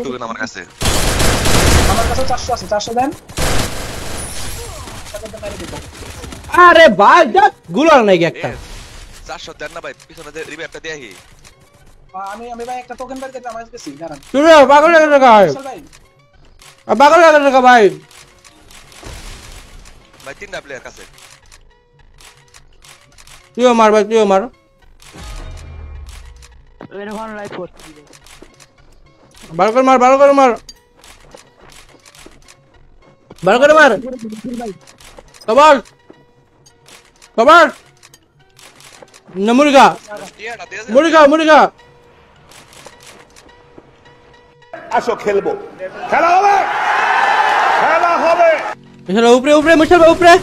token আমার কাছে 400 আছে 400 দেন আরে ভাই দেখ গুলার নাই একটা 400 দেন না ভাই পিছনে যে রিভাইভটা দেই আমি ভাই একটা টোকেন বের করতে আমার কাছে দাঁড়ান শুনো পাগল লাগে টাকা ভাই পাগল লাগে টাকা ভাই ভাই তিনটা প্লেয়ার কাছে তুইও মার ভাই তুইও মার এর ওয়ান লাইফ করতে বার করে মার বার করে মার বার করে মার কবার কবার না মুরগা টিয়াটা দে মুরগা মুরগা আসো খেলবো খেলা হবে খেলা হবে চলো উপরে উপরে মুশাল উপরে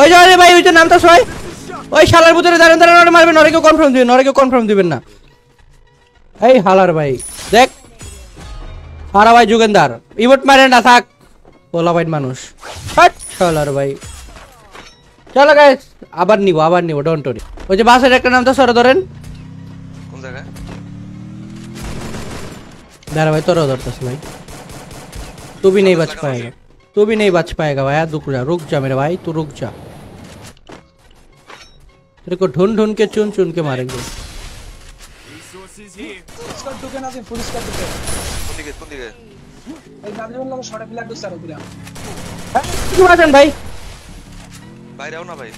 ওই যাও রে ভাই ওইটা নামটা সই ওই শালার ভিতরে দাঁড়ান দাঁড়ান মারবেন ওরে কেউ কনফার্ম দিবেন ওরে কেউ কনফার্ম দিবেন না এই হালার ভাই দেখ হারা ভাই যুগেন্দার ইমোট মারে না থাক বলা ভাই মানুষ হাট শালার ভাই চলো গাইস আবার নিব ডোন্ট ওরি ওই যে বাসের একটা নামটা সরে ধরেন কোন জায়গা दारा भाई तोरा उधर तस भाई तू भी नहीं बच पाएगा भाई रुक जा मेरे भाई तू रुक जा तेरे को ढूंढ के चुन के मारेंगे স্কোর টোকেন আছে ফুল স্কোর টোকেন কোন দিকে এই নামজন লোক শর্ট প্লেয়ার দুই সার উপরে কি আছেন ভাই বাইরে আও না ভাই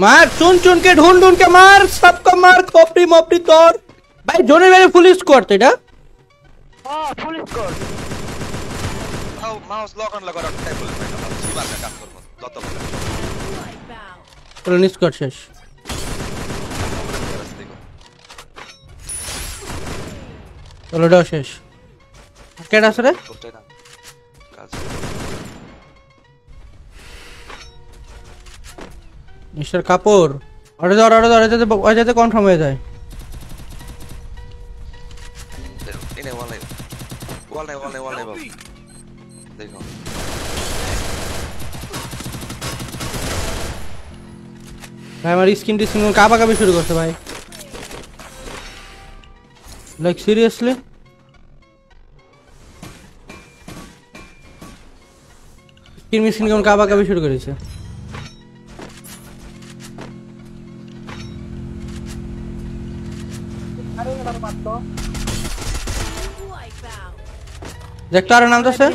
मार चुन के ढूंढ के मार सबको मार खोपड़ी मोपड़ी तोड़ भाई जोने मेरे फुल स्कोर थे डा हां full score mouse lock on লাগা রাখতে বলে সিবার কাজ করব যত বলে चलो स्कोर शेष चलो डो शेष केडा सरे मिस्टर कपूर अरे जाते कन्फर्म हो जाए इने वाल नहीं बाबू देखो भाई हमारी स्किन डिस्किन काबा का भी शुरू करते भाई लाइक सीरियसली स्किन मिस्किन का काबा का भी शुरू करी से देख तारा नाम तो सर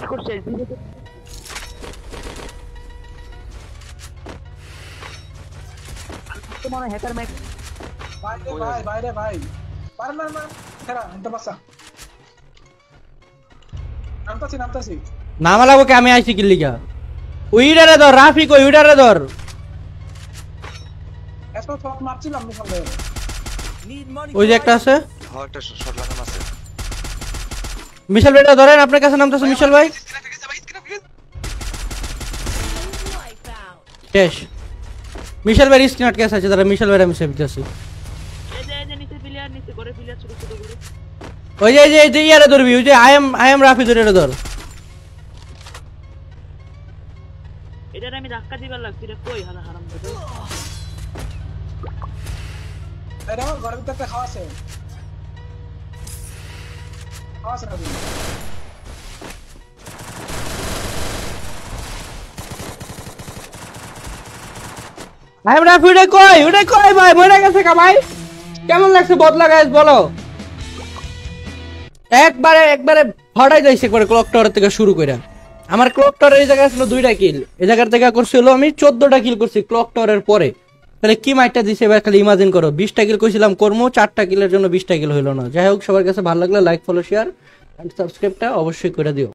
তোমার হ্যাকার ম্যাক ভাই পার না খেলা এত বাসা নামতাছি नाम लागो क्या मैं आईसी किल्ली क्या उइडारे दर राफी को उइडारे दर এত শট মারছিলাম মুখে ওই যে একটা আছে হ্যাঁ একটা শট লাগানো আছে মিশেল বেটা ধরেন আপনার কাছে নাম তো মিশেল ভাই শেষ মিশেল ভাই স্ক্রিন আটকে আছে তারা মিশেল ভাই আমি সেভ দিতেছি এই যে নিচে প্লেয়ার নিচে করে প্লেয়ার ছোট ছোট করে ওই যে ইয়ারে ধরবি ওই যে আই এম রাফি ধরে ধর এটা আমি ধাক্কা দিবার লাগছি রে কই হালা হারাম দাদা আরে আমার ঘরের ভিতরে খাওয়া আছে আই এম রাফি ওটা কই ভাই মরে গেছে কা ভাই কেমন লাগছে বদলা গাইস বলো একবারে ফাটাই যাইছে করে ক্লক টাওয়ার থেকে শুরু কইরা আমার ক্লক টাওয়ারের এই জায়গায় ছিল 2টা কিল এই জায়গা থেকে করছিল আমি 14টা কিল করছি ক্লক টাওয়ারের পরে তাহলে কি মাইটটা দিছে এবার খালি ইমাজিন করো 20টা কিল কইছিলাম করমু 4টা কিলের জন্য 20টা কিল হইলো না যাই হোক সবার কাছে ভালো লাগলে লাইক ফলো শেয়ার এন্ড সাবস্ক্রাইবটা অবশ্যই করে দিও